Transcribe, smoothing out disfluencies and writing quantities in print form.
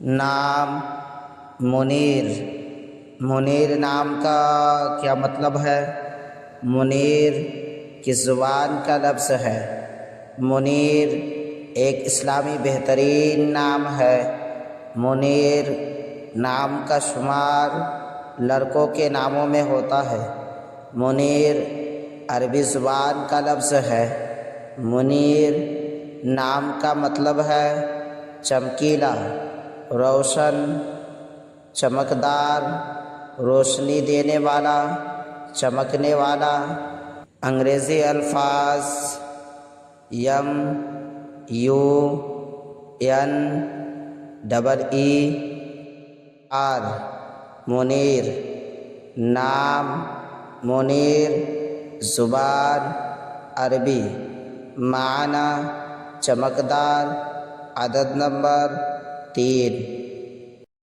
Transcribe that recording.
نام منیر۔ منیر نام کا کیا مطلب ہے؟ منیر کس زبان کا لفظ ہے؟ منیر ایک اسلامی بہترین نام ہے۔ منیر نام کا شمار لڑکوں کے ناموں میں ہوتا ہے۔ منیر عربی زبان کا لفظ ہے۔ منیر نام کا مطلب ہے چمکیلا، روشن، چمکدار، روشنی دینے والا، چمکنے والا۔ انگریزی الفاظ M, U, N, double E, R, Muneer. نام منیر، زبان عربی، معنی چمکدار، عدد نمبر 3۔